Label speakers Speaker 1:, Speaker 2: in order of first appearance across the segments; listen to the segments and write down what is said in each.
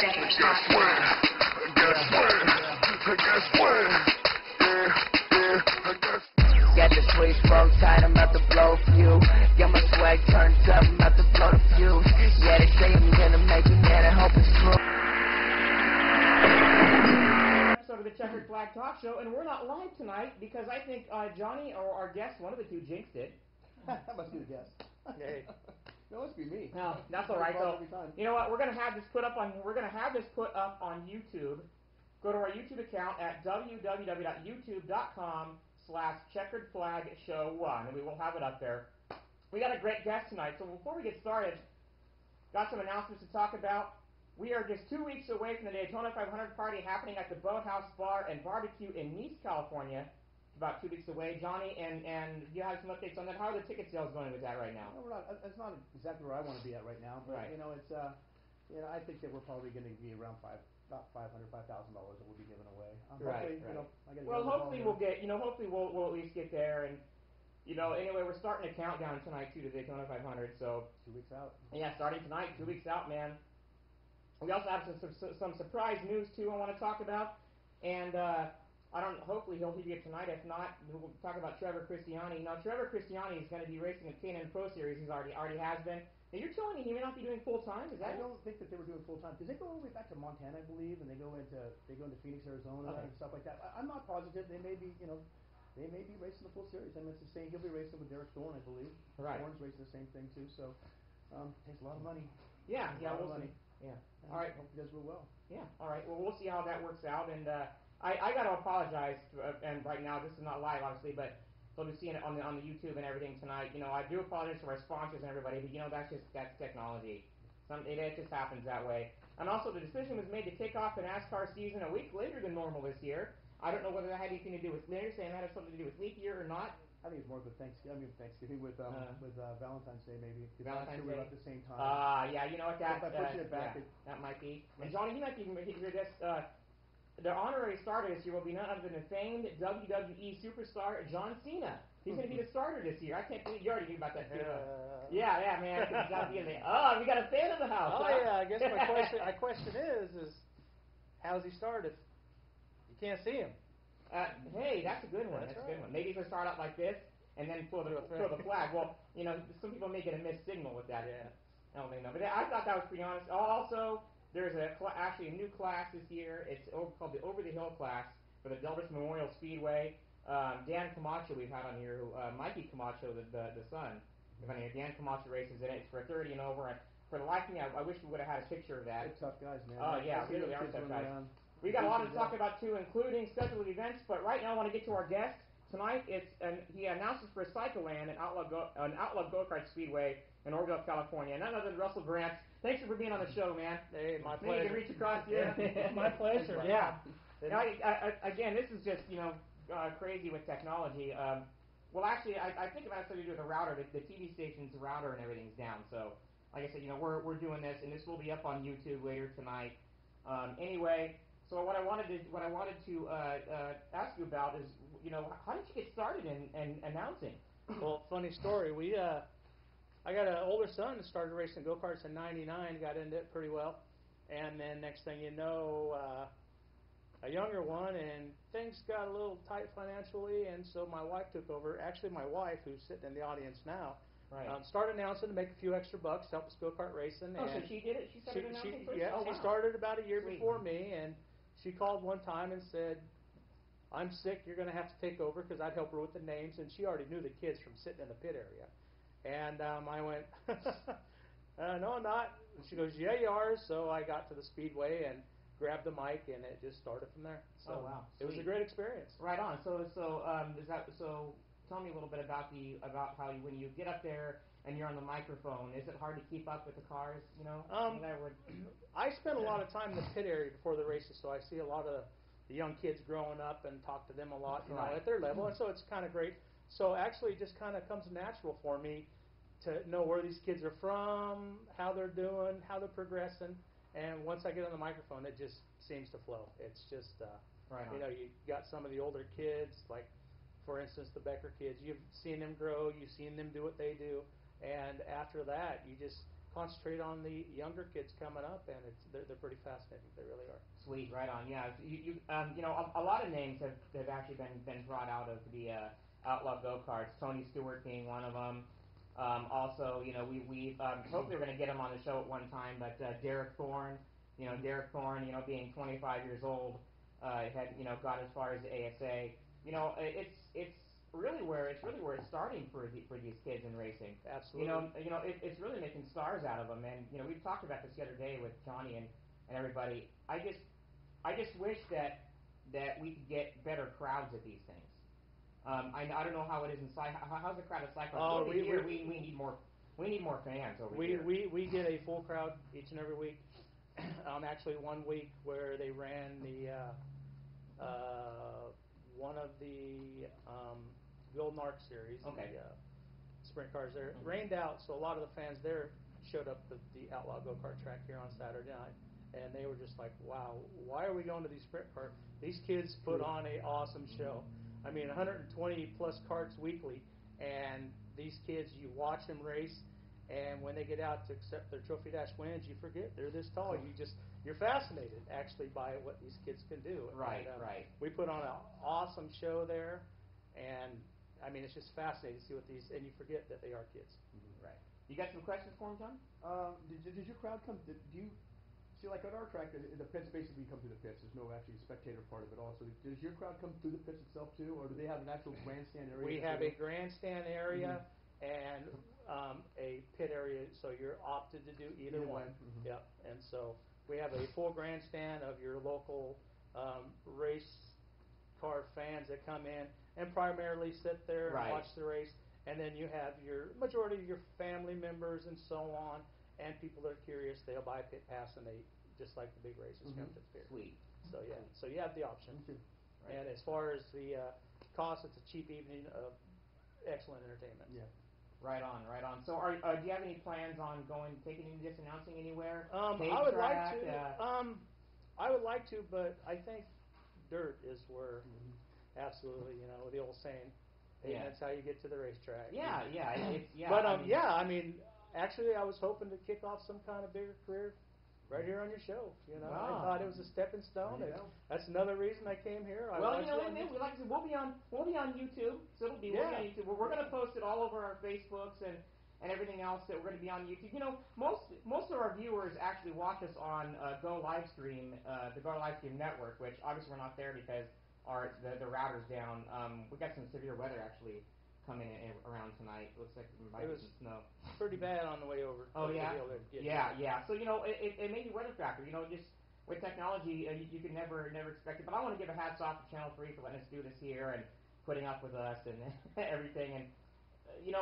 Speaker 1: Got the switch broke tight, I'm about to blow a few. Got my swag turned up, I'm about to blow the fuse. Yeah, they say I'm gonna make it, man, I hope it's true.
Speaker 2: Episode of the Checkered Flag Talk Show, and we're not live tonight because I think Johnny or our guest, one of the two, jinxed it.
Speaker 3: That must be the guest.
Speaker 2: Hey.
Speaker 3: That must be me.
Speaker 2: No, that's all right. So, you know what? We're gonna have this put up on. We're gonna have this put up on YouTube. Go to our YouTube account at www.youtube.com/checkeredflagshow1, and we will have it up there. We got a great guest tonight. So before we get started, got some announcements to talk about. We are just 2 weeks away from the Daytona 500 party happening at the Boathouse Bar and Barbecue in Nice, California. About 2 weeks away. Johnny, and you have some updates on that. How are the ticket sales going with that right now?
Speaker 3: No, it's not exactly where I want to be at right now. But,
Speaker 2: right.
Speaker 3: You know, it's I think that we're probably going to be around about $500,000 that we'll be giving away.
Speaker 2: Right.
Speaker 3: You know,
Speaker 2: hopefully we'll get. Hopefully we'll at least get there. And anyway, we're starting a countdown tonight too to Daytona 500. So
Speaker 3: 2 weeks out.
Speaker 2: Yeah, starting tonight, 2 weeks out, man. We also have some surprise news too I want to talk about, and hopefully he'll hear it tonight. If not, we'll talk about Trevor Cristiani. Now, Trevor Cristiani is going to be racing the K&N Pro Series. He's already has been. Now, you're telling me he may not be doing full time? Is that?
Speaker 3: I don't think that they were doing full time because they go all the way back to Montana, I believe, and they go into Phoenix, Arizona, and stuff like that. I'm not positive. They may be, they may be racing the full series. I mean, it's the same. He'll be racing with Derek Thorne, I believe.
Speaker 2: Right.
Speaker 3: Thorne's racing the same thing too. So, takes a lot of money.
Speaker 2: Yeah, we'll see. Yeah. All right.
Speaker 3: Hope he does real well.
Speaker 2: Yeah. All right. Well, we'll see how that works out. And I got to apologize. And right now, this is not live, obviously, but they'll be seeing it on the YouTube and everything tonight. I do apologize to our sponsors and everybody, but that's technology. It just happens that way. And also, the decision was made to kick off the NASCAR season a week later than normal this year. I don't know whether that had anything to do with they're saying that had something to do with leap year or not.
Speaker 3: I think it's more with Thanksgiving with Valentine's Day maybe.
Speaker 2: Valentine's Day.
Speaker 3: We were at the same time.
Speaker 2: Yeah, you know what that? That might be. And Johnny, you might even hear this. The honorary starter this year will be none other than the famed WWE superstar John Cena. He's going to be the starter this year. I can't believe you already knew about that too. Yeah, man. He's got to be in there. Oh, we got a fan of the house.
Speaker 4: Oh, yeah. I guess my question is how's he start if you can't see him?
Speaker 2: Hey, that's a good one. That's a good one. Maybe he's going to start out like this and then throw the flag. Well, some people may get a missed signal with that.
Speaker 4: Yeah.
Speaker 2: I don't think no. But I thought that was pretty honest. Also, there's actually a new class this year. It's called the Over the Hill class for the Delvis Memorial Speedway. Dan Camacho we've had on here, Mikey Camacho, the son. We've had on here. Dan Camacho races in it. It's for 30 and over. And for the life of me, I wish we would have had a picture of that.
Speaker 3: They're tough guys, man.
Speaker 2: Oh, yeah, really are tough guys. We got a lot to talk about, too, including scheduled events. But right now I want to get to our guest. Tonight, he announces for Cycleland, an outlaw go-kart speedway in Orville, California. None other than Russel Gramps. Thanks for being on the show, man.
Speaker 4: Hey, my pleasure.
Speaker 2: Maybe you can reach across here.
Speaker 4: My pleasure. Yeah.
Speaker 2: Now, again, this is just crazy with technology. Well, actually, I think about something to do with the router. The TV station's router and everything's down. So, like I said, we're doing this, and this will be up on YouTube later tonight. Anyway. So what I wanted to ask you about is, how did you get started in announcing?
Speaker 4: Well, funny story. I got an older son that started racing go-karts in '99, got into it pretty well, and then next thing you know, a younger one, and things got a little tight financially, and so my wife took over. Actually, my wife, who's sitting in the audience now, started announcing to make a few extra bucks, help us go-kart racing.
Speaker 2: Oh, so she did it? She started announcing first?
Speaker 4: Yeah, she started about a year before me, and she called one time and said, I'm sick, you're going to have to take over, because I'd help her with the names, and she already knew the kids from sitting in the pit area. And I went, no, I'm not. And she goes, yeah, you are. So I got to the speedway and grabbed the mic, and it just started from there. So
Speaker 2: wow.
Speaker 4: It was a great experience.
Speaker 2: Right on. So tell me a little bit about how when you get up there and you're on the microphone, is it hard to keep up with the cars?
Speaker 4: I spend a lot of time in the pit area before the races, so I see a lot of the young kids growing up and talk to them a lot, at their level, and so it's kind of great. So actually, it just kind of comes natural for me to know where these kids are from, how they're doing, how they're progressing, and once I get on the microphone, it just seems to flow. It's just, you got some of the older kids, like, for instance, the Becker kids. You've seen them grow, you've seen them do what they do, and after that, you just concentrate on the younger kids coming up, and they're pretty fascinating. They really are.
Speaker 2: Sweet, right on. Yeah, you know, a lot of names have actually been brought out of the outlaw go-karts. Tony Stewart being one of them. Also, you know, we hopefully we're going to get him on the show at one time. But Derek Thorne, you know, being 25 years old, had got as far as the ASA. You know, it's really where it's starting for these kids in racing.
Speaker 4: Absolutely.
Speaker 2: It's really making stars out of them. And you know, we've talked about this the other day with Johnny and everybody. I just wish that we could get better crowds at these things. I don't know how it is in how's the crowd at cycling?
Speaker 4: Oh,
Speaker 2: we need more fans over here.
Speaker 4: We get a full crowd each and every week. Actually, one week where they ran the one of the Golden Arc series,
Speaker 2: okay.
Speaker 4: the sprint cars there. It rained out, so a lot of the fans there showed up the Outlaw Go-Kart track here on Saturday night, and they were just like, wow, why are we going to these sprint cars? These kids put on an awesome show. I mean, 120 plus carts weekly, and these kids, you watch them race, and when they get out to accept their Trophy Dash wins, you forget they're this tall. You're fascinated actually by what these kids can do.
Speaker 2: Right,
Speaker 4: and,
Speaker 2: right.
Speaker 4: We put on an awesome show there, and I mean, it's just fascinating to see what these, and you forget that they are kids.
Speaker 2: Mm-hmm. Right. You got some questions for him, John?
Speaker 3: Did your crowd come? Do you see, like on our track, the pits basically come through the pits. There's no actually spectator part of it all. So does your crowd come through the pits itself too, or do they have an actual grandstand area?
Speaker 4: We have a grandstand area and a pit area, so you're opted to do either one. Yep. And so we have a full grandstand of your local race car fans that come in and primarily sit there and watch the race. And then you have your majority of your family members and so on, and people that are curious, they'll buy a pit pass and they, just like the big races, come to the pier.
Speaker 2: Sweet.
Speaker 4: So yeah, so you have the option.
Speaker 2: Right.
Speaker 4: And as far as the cost, it's a cheap evening of excellent entertainment.
Speaker 3: Yeah.
Speaker 2: Right on, right on. So, do you have any plans on taking this, announcing anywhere?
Speaker 4: I would like to. I would like to, but I think dirt is where, absolutely, the old saying. That's how you get to the racetrack.
Speaker 2: Yeah.
Speaker 4: But I mean, actually, I was hoping to kick off some kind of bigger career right here on your show. I thought it was a stepping stone. That's another reason I came here.
Speaker 2: We'll be on YouTube, so it'll be we'll be on YouTube. We're going to post it all over our Facebooks and everything else that we're going to be on YouTube. Most of our viewers actually watch us on Go Livestream, the Go Livestream network, which obviously we're not there because the router's down. We got some severe weather actually coming in around tonight. Looks like there might be some snow.
Speaker 4: Pretty bad on the way over.
Speaker 2: Oh yeah, yeah. So it may be weather factor. Just with technology, you can never expect it. But I want to give a hats off to Channel 3 for letting us do this here and putting up with us and everything. And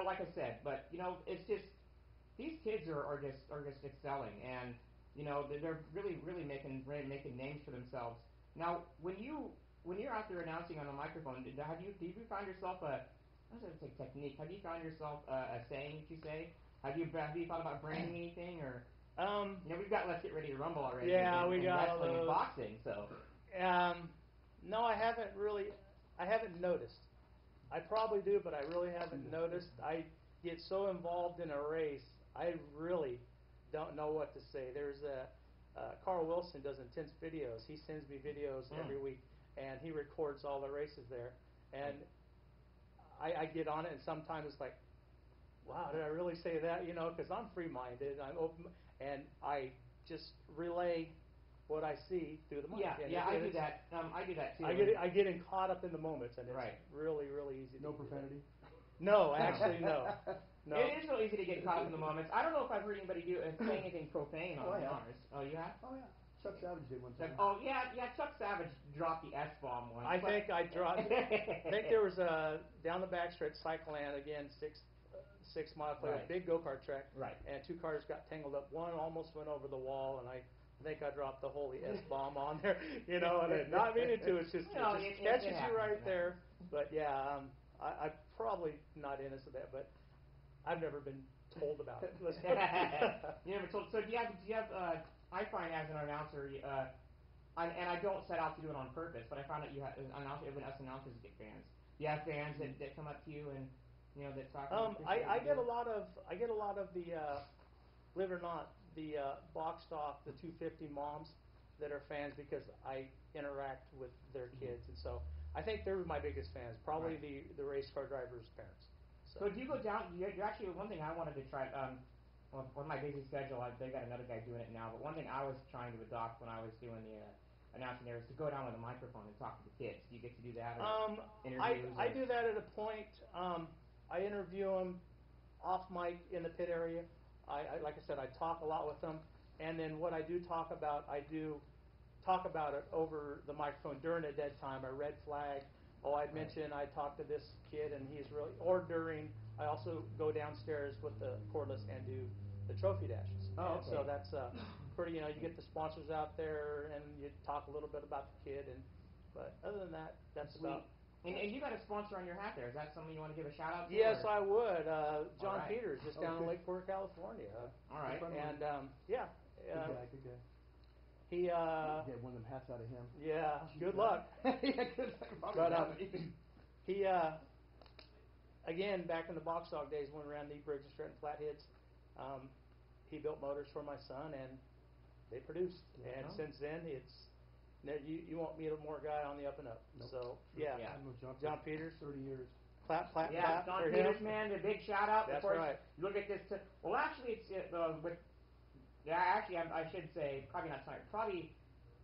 Speaker 2: like I said, but it's just these kids are just excelling, and they're really making names for themselves. Now, when you're out there announcing on the microphone, do you find yourself I was going to say technique. Have you found yourself a saying that you say? Have you thought about branding anything, or we've got Let's Get Ready to Rumble already.
Speaker 4: Yeah, we
Speaker 2: and
Speaker 4: got
Speaker 2: wrestling and boxing. So
Speaker 4: no, I haven't really. I haven't noticed. I probably do, but I really haven't noticed. I get so involved in a race, I really don't know what to say. There's Carl Wilson does intense videos. He sends me videos every week, and he records all the races there, and I get on it, and sometimes it's like, wow, did I really say that? Because I'm free-minded, I'm open, and I just relay what I see through the mic.
Speaker 2: Yeah, I do that. I do that too.
Speaker 4: I get caught up in the moments, and it's really easy.
Speaker 3: No profanity.
Speaker 4: No, actually, no.
Speaker 2: It is real easy to get caught up in the moments. I don't know if I've heard anybody say anything profane on ours. Oh, you have?
Speaker 3: Oh yeah. Chuck Savage did one time.
Speaker 2: Chuck Savage dropped the S-bomb once.
Speaker 4: I think there was down the backstretch, Cycleland again, 6 mile play, a big go-kart track, and 2 cars got tangled up. One almost went over the wall, and I think I dropped the holy S-bomb on there, and not meaning to. It just catches you right there. But yeah, I'm probably not innocent of that, but I've never been told about it.
Speaker 2: You never told. So do you have? I find as an announcer, and I don't set out to do it on purpose, but I found that even us announcers get fans. You have fans that come up to you and that talk.
Speaker 4: I get a lot of the believe it or not, the box stock, the 250 moms that are fans because I interact with their kids, and so I think they're my biggest fans. Probably the race car drivers' parents.
Speaker 2: So do you go down? You actually, one thing I wanted to try. Well, on my busy schedule, they got another guy doing it now. But one thing I was trying to adopt when I was doing the announcing there is to go down with a microphone and talk to the kids. Do you get to do that? Or interviews?
Speaker 4: I do that at a point. I interview them off mic in the pit area. I like I said, I talk a lot with them, and then what I do talk about, I do talk about it over the microphone during a dead time, a red flag. Oh, I'd mentioned I talked to this kid and he's really, or during, I also go downstairs with the cordless and do the trophy dashes.
Speaker 2: Oh, okay.
Speaker 4: So that's pretty, you get the sponsors out there and you talk a little bit about the kid, but other than that, that's
Speaker 2: Sweet.
Speaker 4: about.
Speaker 2: And you got a sponsor on your hat there. Is that something you want to give a shout out to?
Speaker 4: Yes,
Speaker 2: or?
Speaker 4: I would. John
Speaker 2: right.
Speaker 4: Peters, just down in Lake Fork, California.
Speaker 2: All right.
Speaker 4: And yeah.
Speaker 3: Good guy.
Speaker 4: He
Speaker 3: Get one of them hats out of him.
Speaker 4: Yeah, good luck.
Speaker 3: Yeah, good luck.
Speaker 4: But he again, back in the box dog days when we ran the Briggs and Stratton Flatheads, he built motors for my son and they produced. And since then, you won't meet a more guy on the up and up.
Speaker 3: Nope.
Speaker 4: So
Speaker 3: I know
Speaker 4: John Peters,
Speaker 3: 30 years.
Speaker 4: clap
Speaker 2: Yeah, John
Speaker 4: for
Speaker 2: Peters,
Speaker 4: him.
Speaker 2: man, a big shout out.
Speaker 4: That's
Speaker 2: of course,
Speaker 4: right.
Speaker 2: Look at this. Well, actually, it's with. Yeah, actually, I should say probably not tonight. Probably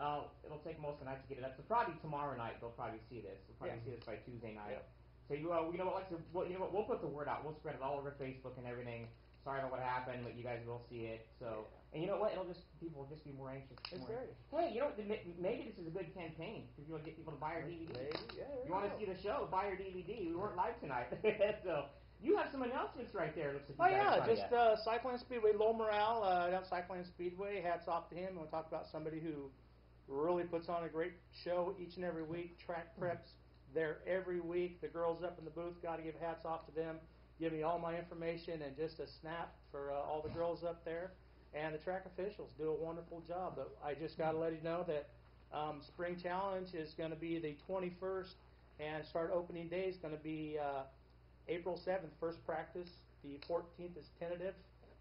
Speaker 2: it'll take most of the night to get it up. So probably tomorrow night they'll probably see this. They'll probably see this by Tuesday night.
Speaker 4: Yeah.
Speaker 2: So you know what? You know what? We'll put the word out. We'll spread it all over Facebook and everything. Sorry about what happened, but you guys will see it. So and you know what? People will just be more anxious. Hey, you know, maybe this is a good campaign because you'll get people to buy our DVD.
Speaker 4: Maybe, yeah.
Speaker 2: You want to see the show? Buy our DVD. We weren't live tonight, so. You have some announcements right there. Looks like
Speaker 4: Just Cyclone Speedway, low morale. Down Cyclone Speedway, hats off to him. We'll talk about somebody who really puts on a great show each and every week. Track preps there every week. The girls up in the booth, got to give hats off to them. Give me all my information and just a snap for all the girls up there. And the track officials do a wonderful job. But I just got to let you know that Spring Challenge is going to be the 21st, and start opening day is going to be April 7th, first practice. The 14th is tentative.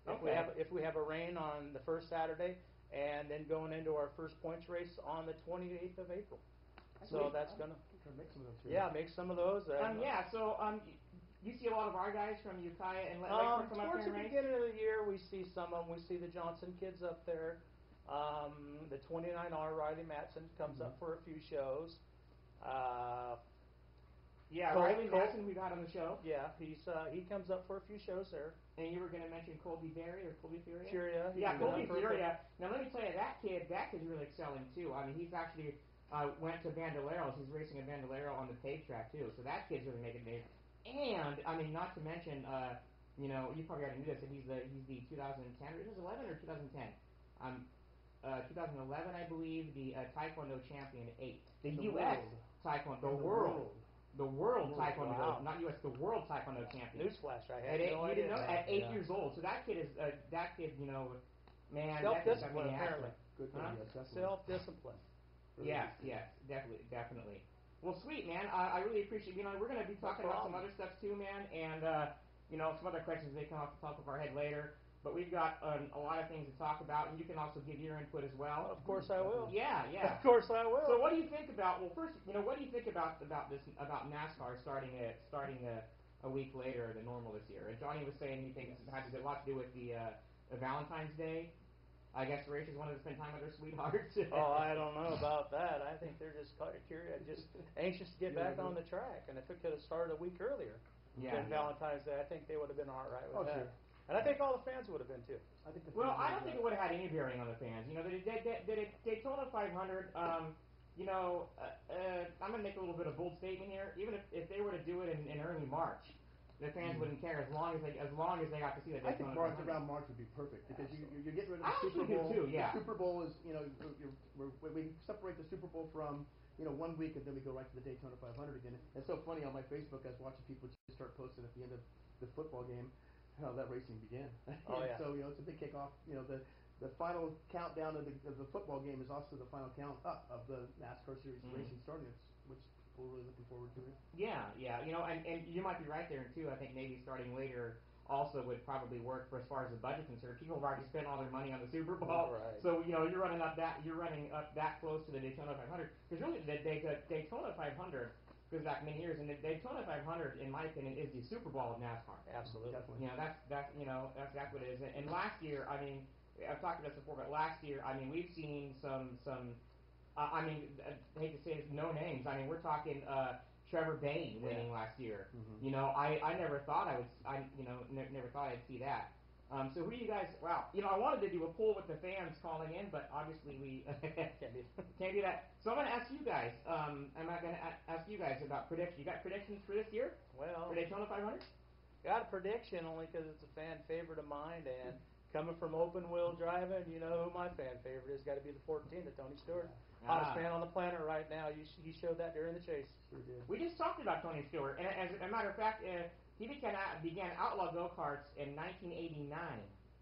Speaker 4: If we have a rain on the first Saturday, and then going into our first points race on the 28th of April. That's gonna
Speaker 3: make some of those.
Speaker 4: make some of those.
Speaker 2: So you see a lot of our guys from Ukiah and Lake Fork come up
Speaker 4: towards
Speaker 2: here
Speaker 4: the
Speaker 2: and race?
Speaker 4: beginning of the year, we see some of them. We see the Johnson kids up there. The 29R Riley Matson comes up for a few shows.
Speaker 2: Riley Matson we got on the show.
Speaker 4: Yeah, he comes up for a few shows there.
Speaker 2: And you were going to mention Colby Berry or Colby Furia?
Speaker 4: Furia.
Speaker 2: Yeah, Colby Furia. Now let me tell you, that kid's really excelling too. I mean, he's actually went to Bandoleros. He's racing a Bandolero on the paved track too. So that kid's really making it. And I mean, not to mention, you probably already knew this. That he's the 2010 or 2011 or 2010. 2011, I believe, the Taekwondo champion 8. The U.S. Taekwondo, the world Taekwondo, not U.S., the world Taekwondo champion.
Speaker 4: Newsflash, I had no idea.
Speaker 2: You didn't know at 8 years old. So that kid, man,
Speaker 4: self-discipline, apparently.
Speaker 3: Good thing, definitely.
Speaker 4: Self-discipline.
Speaker 2: Yes, definitely. Well, sweet, man. I really appreciate. We're going to be talking about some other stuff too, man, and some other questions may come off the top of our head later. But we've got a lot of things to talk about, and you can also give your input as well.
Speaker 4: Of course I will.
Speaker 2: Yeah.
Speaker 4: Of course I will.
Speaker 2: So what do you think about? Well, first, what do you think about NASCAR starting a week later than normal this year? And Johnny was saying he thinks it has a lot to do with the Valentine's Day. I guess the racers wanted to spend time with their sweethearts.
Speaker 4: I don't know about that. I think they're just curious, just anxious to get back on the track. And if it could have started a week earlier than Valentine's Day, I think they would have been all right with that. Sure. And I think all the fans would have been too.
Speaker 2: I don't think it would have had any bearing on the fans. Daytona 500. I'm going to make a little bit of a bold statement here. Even if they were to do it in early March, the fans wouldn't care as long as they got to see the Daytona 500.
Speaker 3: I think around March would be perfect because you're getting rid of the Super Bowl.
Speaker 2: Too, yeah.
Speaker 3: The Super Bowl is we separate the Super Bowl from 1 week and then we go right to the Daytona 500 again. It's so funny on my Facebook. I was watching people just start posting at the end of the football game how that racing began.
Speaker 4: Oh, yeah.
Speaker 3: So it's a big kickoff. The final countdown of the football game is also the final count up of the NASCAR series racing starting, which people are really looking forward to it.
Speaker 2: Yeah. And you might be right there too. I think maybe starting later also would probably work for as far as the budget concerned. People have already spent all their money on the Super Bowl, so you're running up that close to the Daytona 500. Because really, the Daytona 500 goes back many years, and the Daytona 500, in my opinion, is the Super Bowl of NASCAR.
Speaker 4: Absolutely.
Speaker 2: Definitely. That's exactly what it is. And last year, I mean, I've talked about this before, but last year, I mean, we've seen some. I hate to say it, no names. I mean, we're talking Trevor Bayne winning last year. Mm-hmm. I never thought never thought I'd see that. So who do you guys? Well, I wanted to do a poll with the fans calling in, but obviously we can't do that. So I'm going to ask you guys. I'm going to ask you guys about predictions. You got predictions for this year?
Speaker 4: Well,
Speaker 2: for Daytona 500?
Speaker 4: Got a prediction only because it's a fan favorite of mine, and coming from open wheel driving, you know who my fan favorite is. Got to be the 14, the Tony Stewart. Hottest man on the planet right now. He showed that during the chase.
Speaker 3: Sure did.
Speaker 2: We just talked about Tony Stewart, and as a matter of fact, he began outlaw go-karts in 1989.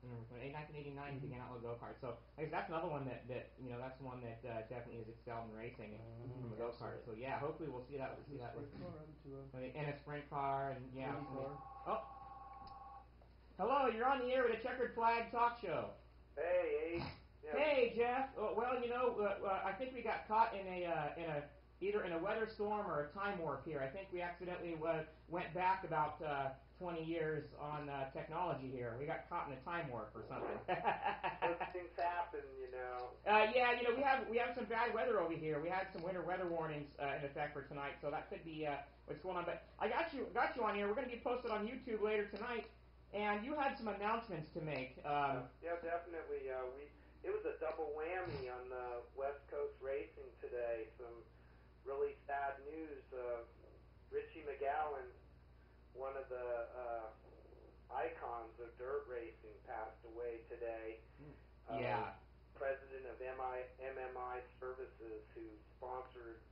Speaker 2: In 1989, he began outlaw go-karts. So I guess that's another one that that's one that definitely has excelled in racing from a go-kart. So yeah, hopefully we'll see that. In a sprint car, and yeah. Oh, hello, you're on the air with a Checkered Flag talk show.
Speaker 5: Hey, Ace. Yeah.
Speaker 2: Hey, Jeff. Well, I think we got caught in either in a weather storm or a time warp here. I think we accidentally went back about 20 years on technology here. We got caught in a time warp or something.
Speaker 5: Those things happen,
Speaker 2: we have some bad weather over here. We had some winter weather warnings in effect for tonight, so that could be what's going on. But I got you on here. We're going to be posted on YouTube later tonight, and you had some announcements to make.
Speaker 5: Yeah, definitely. It was a double whammy on West Coast racing today. Some really sad news. Richie McGowan, one of the icons of dirt racing, passed away today. President of MMI Services, who sponsored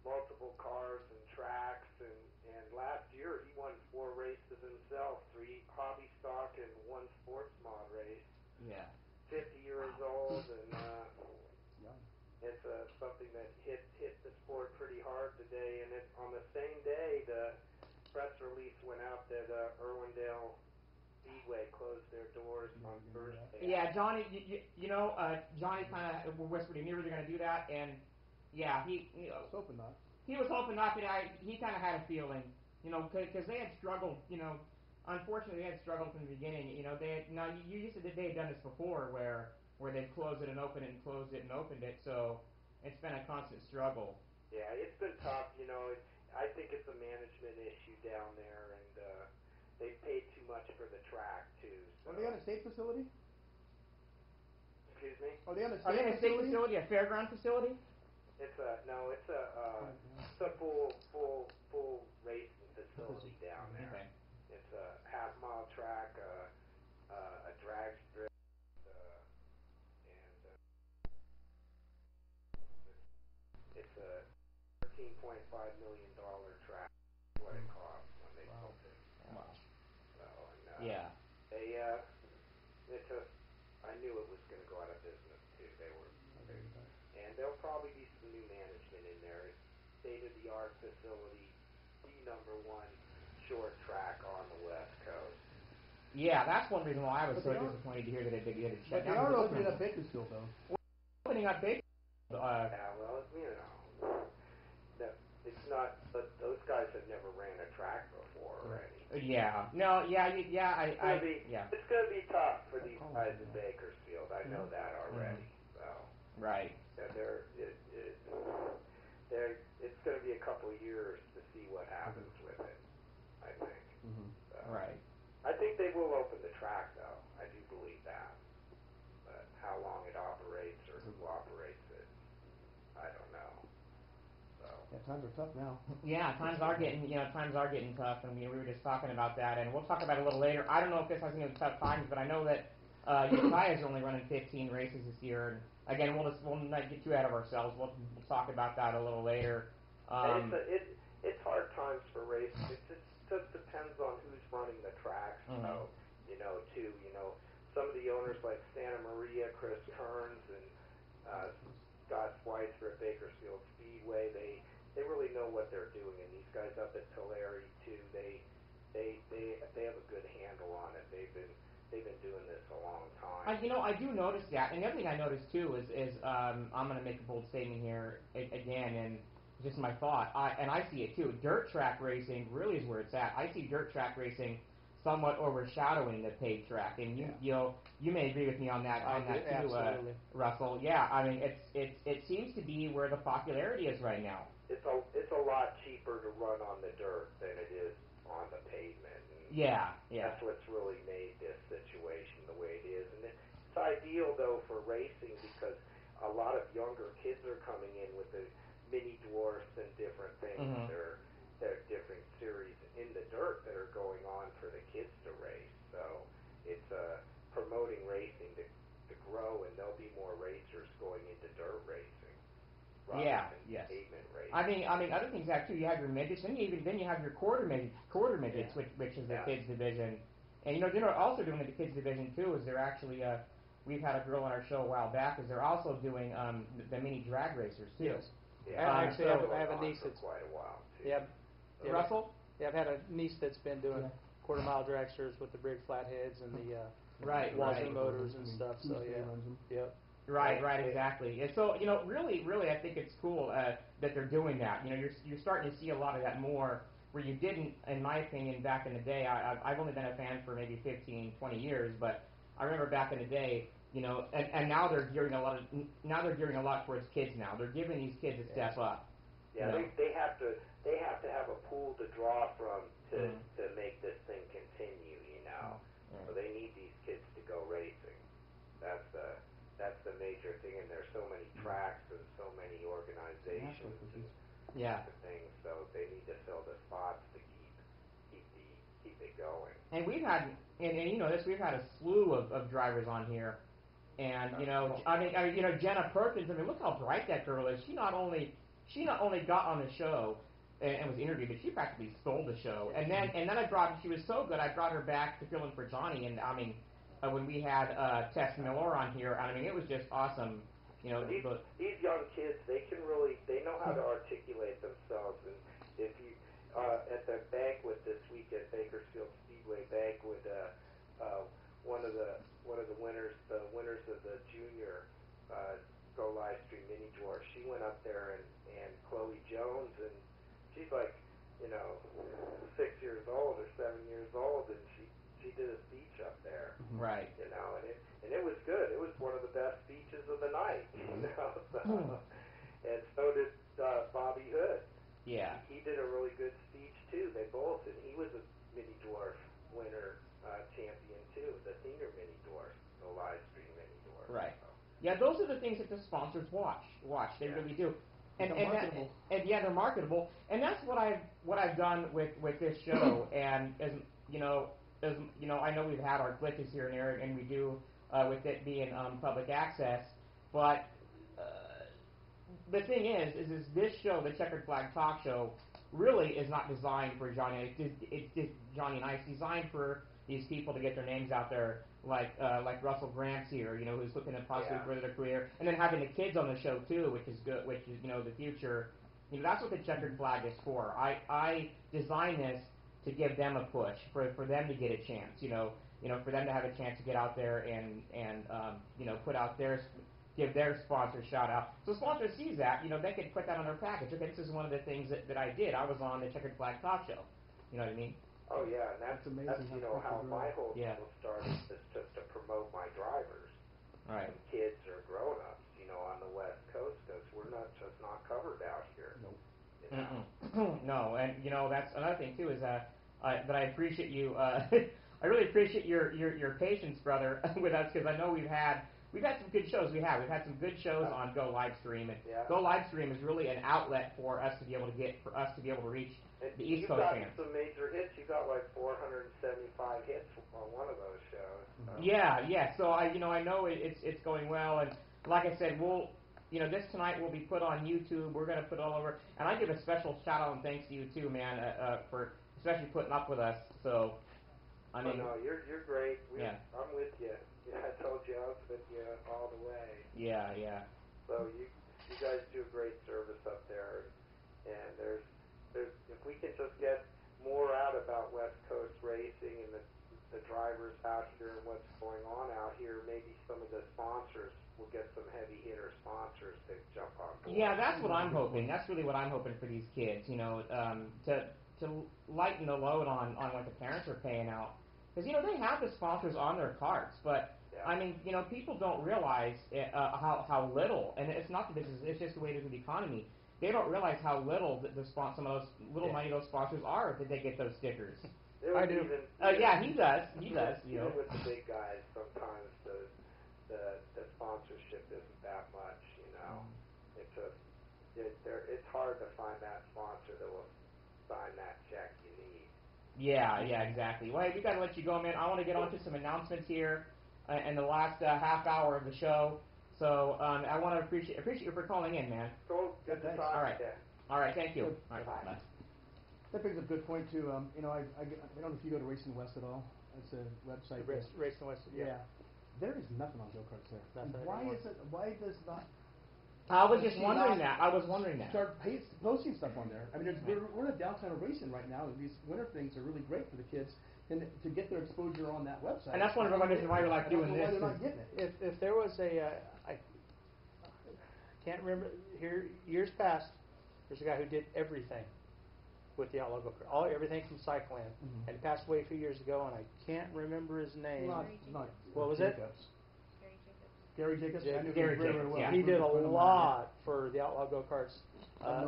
Speaker 5: multiple cars and tracks, and last year he won 4 races himself, 3 hobby stock and 1 sports mod race.
Speaker 2: Yeah.
Speaker 5: 50 years old, and it's something that hit the sport pretty hard today. And on the same day, the press release went out that Irwindale Speedway closed their doors on Thursday.
Speaker 2: Yeah, Johnny, Johnny kind of whispered he knew they were going to do that, and yeah, he
Speaker 3: was hoping not.
Speaker 2: He was hoping not, but he kind of had a feeling, because they had struggled, unfortunately, they had struggled from the beginning. You used to they had done this before, where they'd close it and open it and closed it and opened it. So it's been a constant struggle.
Speaker 5: Yeah, it's been tough. I think it's a management issue down there, and they paid too much for the track too. So.
Speaker 3: Are they on a state facility?
Speaker 5: Excuse me?
Speaker 3: Are they on a
Speaker 2: state facility? A fairground facility?
Speaker 5: It's a full racing facility down there.
Speaker 2: Okay.
Speaker 5: It's a half-mile track, a drag strip, and it's a $13.5 million track. What it cost when they built it.
Speaker 2: Wow.
Speaker 5: So I knew it was going to go out of business too. And there'll probably be some new management in there. It's state-of-the-art facility, the #1 short track on the West Coast.
Speaker 2: Yeah, that's one reason why I was so disappointed to hear that it did shut down.
Speaker 3: But they are opening up Bakersfield, though.
Speaker 2: Opening up Bakersfield.
Speaker 5: Yeah, well, it's not. But those guys have never ran a track before already.
Speaker 2: Yeah. No. Yeah.
Speaker 5: It's going to be tough for these guys in Bakersfield. I know that already. So.
Speaker 2: Right.
Speaker 5: Yeah, it's going to be a couple of years to see what happens with it, I think.
Speaker 3: Mm-hmm.
Speaker 5: So,
Speaker 2: right.
Speaker 5: I think they will open the track, though. I do believe that. But how long it operates or who operates it, I don't know. So.
Speaker 3: Yeah, times are tough now.
Speaker 2: Yeah, times are getting tough, and we were just talking about that, and we'll talk about it a little later. I don't know if this has any tough times, but I know that Ukiah is only running 15 races this year, and again, we'll not get too ahead of ourselves. We'll talk about that a little later.
Speaker 5: It's hard times for racing. It just depends on who's running the track. So, some of the owners like Santa Maria, Chris Kearns, and Scott Schweitzer at Bakersfield Speedway, they really know what they're doing. And these guys up at Tulare too, they have a good handle on they've been doing this a long time.
Speaker 2: I do notice that, and the other thing I noticed too is I'm going to make a bold statement here again, and just my thought. I see it too. Dirt track racing really is where it's at. I see dirt track racing somewhat overshadowing the paved track, and you may agree with me on that too, Russell. Yeah, I mean it seems to be where the popularity is right now.
Speaker 5: It's a lot cheaper to run on the dirt than it is on the pavement. And
Speaker 2: yeah.
Speaker 5: That's what's really made this situation the way it is, and it's ideal though for racing because a lot of younger kids are coming in with the mini dwarfs and different things.
Speaker 2: Mm-hmm.
Speaker 5: There are different series in the dirt that are going on for the kids to race. So it's promoting racing to grow, and there'll be more racers going into dirt racing.
Speaker 2: Yeah. Yes.
Speaker 5: Pavement racing.
Speaker 2: I mean, other things that too. You have your midgets, and then you have your quarter midgets, which is the kids division. And they're also doing the kids division too. Is they're actually we've had a girl on our show a while back. Is they're also doing the mini drag racers too.
Speaker 4: Yes.
Speaker 5: Yeah,
Speaker 4: I actually
Speaker 5: so
Speaker 4: have a niece that's
Speaker 5: quite a while too.
Speaker 4: Yeah.
Speaker 2: Russell?
Speaker 4: Yeah, I've had a niece that's been doing quarter mile dragsters with the big flatheads and the Wazoo motors and stuff. So yeah. Yep.
Speaker 2: Right, exactly. And so, really, I think it's cool that they're doing that. You're starting to see a lot of that more, where you didn't, in my opinion, back in the day. I've only been a fan for maybe 15, 20 years, but I remember back in the day, and now they're gearing a lot towards kids now. They're giving these kids a step up.
Speaker 5: Yeah, they have to have a pool to draw from to make this thing continue. So they need these kids to go racing. That's the major thing, and there's so many tracks and so many organizations and things, so they need to fill the spots to keep it going.
Speaker 2: And we've had, and we've had a slew of drivers on here, and Jenna Perkins. I mean, look how bright that girl is. She not only got on the show and was interviewed, but she practically stole the show. And then she was so good, I brought her back to fill in for Johnny, and I mean. When we had Tess Miller on here, I mean, it was just awesome.
Speaker 5: These young kids, they know how to articulate themselves. And if you at the banquet this week at Bakersfield Speedway banquet, one of the winners of the junior Go Live Stream Mini Dwarf, she went up there and Chloe Jones, and she's like 6 years old or 7 years old, and she did a speech up there.
Speaker 2: Right.
Speaker 5: And it was good. It was one of the best speeches of the night. And so did Bobby Hood.
Speaker 2: Yeah.
Speaker 5: He did a really good speech too. They both, and he was a mini dwarf winner, champion too, the senior mini dwarf, the live stream mini dwarf.
Speaker 2: Right. So. Yeah, those are the things that the sponsors watch. They really do. And they're marketable. And that's what I've done with this show. And as I know we've had our glitches here and there, and we do with it being public access. But the thing is this show, the Checkered Flag Talk Show, really is not designed for Johnny. It's just Johnny and I. It's designed for these people to get their names out there, like Russell Gramps here, who's looking to possibly further their career, and then having the kids on the show too, which is good, which is the future. That's what the Checkered Flag is for. I designed this to give them a push, for them to get a chance, for them to have a chance to get out there and put out give their sponsor a shout out. So sponsor sees that, they can put that on their package. Okay, this is one of the things that I did. I was on the Checkered Flag Talk Show. You know what I mean?
Speaker 5: Oh yeah, and that's amazing. That's how my whole deal started, is just to promote my drivers.
Speaker 2: Right.
Speaker 5: When kids or grown-ups, on the West Coast, because we're not covered out here.
Speaker 2: Nope. No, and that's another thing too, is that I appreciate you. I really appreciate your patience, brother, with us, because I know we've had some good shows. We've had some good shows on Go Livestream, and Go Livestream is really an outlet for us to be able to reach the East Coast fans.
Speaker 5: You've got some major hits. You got like 475 hits on one of those shows. So.
Speaker 2: Yeah. So I know it's going well, and like I said, we'll. This tonight will be put on YouTube. We're going to put it all over. And I give a special shout out and thanks to you too, man, for especially putting up with us. So, I mean.
Speaker 5: No, you're great. I'm with you. Yeah, I told you I was with you all the way.
Speaker 2: Yeah.
Speaker 5: So you guys do a great service up there, and there's if we can just get more out about West Coast racing and the drivers out here and what's
Speaker 2: Yeah, that's what I'm hoping. That's really what I'm hoping for these kids. To lighten the load on what the parents are paying out, because they have the sponsors on their cards, but I mean, people don't realize how little, and it's not the business, it's just the way it is with the economy. They don't realize how little some of those little money those sponsors are that they get those stickers.
Speaker 4: I do.
Speaker 2: Yeah, he does.
Speaker 5: Even with the big guys, sometimes the sponsorship isn't that much. It's hard to find that sponsor that will sign that check you need.
Speaker 2: Yeah, exactly. Well, hey, we got to let you go, man. I want to get on to some announcements here in the last half hour of the show. So I want to appreciate you for calling in, man.
Speaker 5: Cool. Good to talk.
Speaker 2: All right. Thank you. All right.
Speaker 5: Bye.
Speaker 3: That brings up a good point too. I don't know if you go to Racing West at all. It's a website.
Speaker 4: Racing West. Yeah.
Speaker 3: There is nothing on go-karts there. Why does not?
Speaker 2: I was just wondering that.
Speaker 3: Start posting stuff on there. I mean, we're in a downtime of racing right now, and these winter things are really great for the kids and to get their exposure on that website.
Speaker 2: And that's one of the reasons why we like doing this.
Speaker 3: Why they're not getting it.
Speaker 4: If there was I can't remember here years past. There's a guy who did everything with the Outlaw Go-Kart, everything from Cycland, and he passed away a few years ago, and I can't remember his name. What was it?
Speaker 3: Gary Jacobs.
Speaker 2: Yeah,
Speaker 3: I knew
Speaker 2: Gary
Speaker 3: him very, very
Speaker 2: Jacobs,
Speaker 3: well.
Speaker 2: yeah.
Speaker 4: He did a lot for the Outlaw Go-Karts,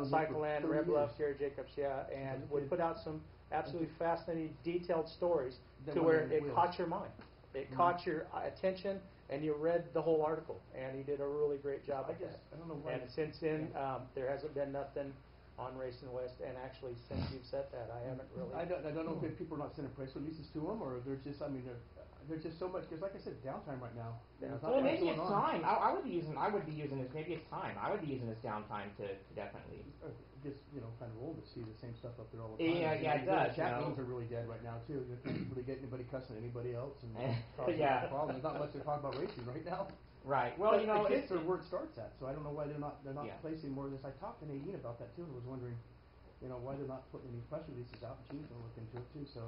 Speaker 4: Cycland,
Speaker 3: for 30
Speaker 4: Red Bluff,
Speaker 3: years.
Speaker 4: Gary Jacobs, and
Speaker 3: Okay.
Speaker 4: would put out some absolutely fascinating, detailed stories
Speaker 3: That
Speaker 4: to
Speaker 3: went
Speaker 4: where
Speaker 3: on the
Speaker 4: it
Speaker 3: wheels.
Speaker 4: caught your mind. It caught your attention, and you read the whole article, and he did a really great job
Speaker 3: I
Speaker 4: of that.
Speaker 3: don't know why.
Speaker 4: And since then, there hasn't been nothing on Racing West, and actually since you've said that, I haven't really.
Speaker 3: I don't know if people are not sending press releases to them, or they're just. I mean, there's just so much. Because, like I said, downtime right now.
Speaker 2: Well, maybe it's time. I would be using this. Maybe it's time. I would be using this downtime to definitely.
Speaker 3: Just kind of old to see the same stuff up there all the time.
Speaker 2: Yeah, it does.
Speaker 3: The chat rooms are really dead right now too. You can't really get anybody cussing anybody else and causing
Speaker 2: Yeah.
Speaker 3: a problem. There's not much to talk about racing right now.
Speaker 2: Right. Well,
Speaker 3: But the kids
Speaker 2: it's
Speaker 3: are where it starts at. So I don't know why they're not
Speaker 2: Yeah.
Speaker 3: placing more of this. I talked to Nadine about that too, and was wondering, why they're not putting any press releases out. And she's going to look into it too. So.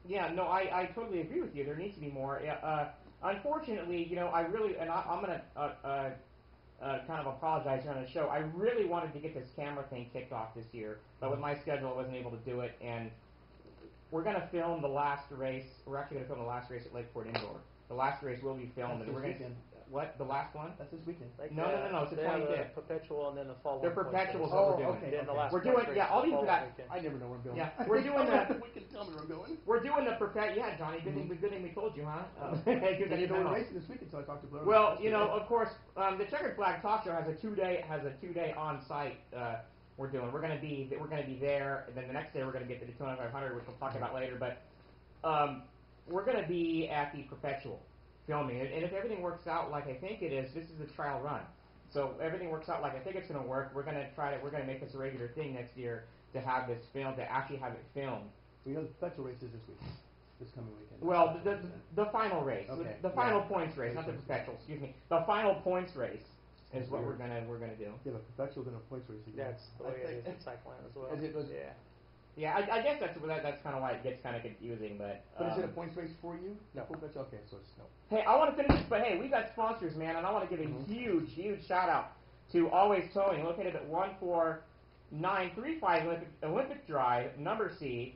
Speaker 2: Yeah, no, I totally agree with you. There needs to be more. Unfortunately, I really, and I'm going to kind of apologize here on the show. I really wanted to get this camera thing kicked off this year, but with my schedule, I wasn't able to do it. And we're going to film the last race. We're actually going to film the last race at Lakeport Indoor. The last race will be filmed, and we're going to. What? The last one?
Speaker 3: That's this weekend.
Speaker 2: No. It's the 25th.
Speaker 4: Perpetual and then the following.
Speaker 2: They're perpetuals.
Speaker 3: Oh,
Speaker 2: We're doing.
Speaker 3: okay.
Speaker 4: Then the last
Speaker 2: We're doing.
Speaker 4: race
Speaker 2: Yeah, I'll leave you for that.
Speaker 4: weekend.
Speaker 3: I never know where I'm going.
Speaker 2: Yeah, we're doing the.
Speaker 3: We can tell me where I'm going.
Speaker 2: We're doing the Yeah, Johnny. Good thing we told you, huh?
Speaker 3: I didn't know we're racing this weekend until I talked to Blair.
Speaker 2: Well, of course, the Checkered Flag Talk Show has a two-day on site. We're gonna be there, and then the next day we're gonna get to the Daytona 500, which we'll talk about later. But we're gonna be at the Perpetual filming, and if everything works out like I think it is, this is a trial run. So everything works out like I think it's gonna work. We're gonna make this a regular thing next year to have this filmed, to actually have it filmed.
Speaker 3: We know the Perpetual race is this coming weekend.
Speaker 2: Well, the final race,
Speaker 3: Okay.
Speaker 2: the final points race, not the Perpetual. Excuse me, the final points race is what we're gonna do.
Speaker 3: Yeah, but Perpetual then a points race again.
Speaker 4: That's the way it is in Cycland as well.
Speaker 3: As it was.
Speaker 4: Yeah.
Speaker 2: Yeah, I guess that's kind of why it gets kind of confusing, but.
Speaker 3: But is it a points race for you?
Speaker 4: No.
Speaker 3: Okay, so it's no.
Speaker 2: Hey, I want to finish this, but hey, we've got sponsors, man, and I want to give a huge shout out to Always Towing, located at 14935 Olympic Drive, number C.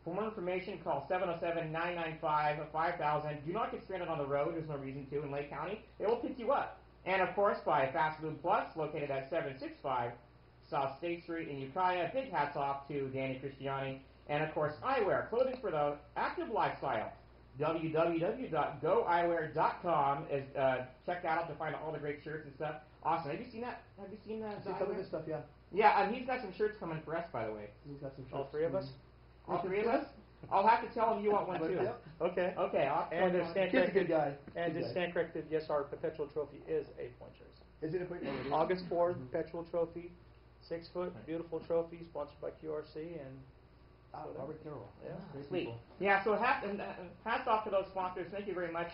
Speaker 2: For more information, call 707-995-5000. Do not get stranded on the road. There's no reason to in Lake County. It will pick you up. And, of course, by Fast Food Plus, located at 765 South State Street in Ukiah. Big hats off to Danny Christiani. And, of course, eyewear, clothing for the active lifestyle. www.goeyewear.com is check that out to find all the great shirts and stuff. Awesome. Have you seen that? Have you seen that?
Speaker 3: Some of this stuff, yeah.
Speaker 2: Yeah, and he's got some shirts coming for us, by the way.
Speaker 3: He's got some.
Speaker 4: All three of us?
Speaker 2: All three of us? I'll have to tell him you want one too.
Speaker 3: Yep.
Speaker 4: Okay.
Speaker 2: Okay.
Speaker 4: And to stand
Speaker 3: Kid's a good
Speaker 4: corrected,
Speaker 3: guy.
Speaker 4: and
Speaker 3: Good
Speaker 4: to
Speaker 3: guy.
Speaker 4: stand corrected, yes, our Perpetual Trophy is a points race.
Speaker 3: Is it a point?
Speaker 4: August 4th, Perpetual Trophy, 6 foot, beautiful trophy, sponsored by QRC, and
Speaker 3: Robert Carroll.
Speaker 4: yeah,
Speaker 3: Great
Speaker 2: Sweet.
Speaker 3: people.
Speaker 2: Yeah, so hats off to those sponsors. Thank you very much.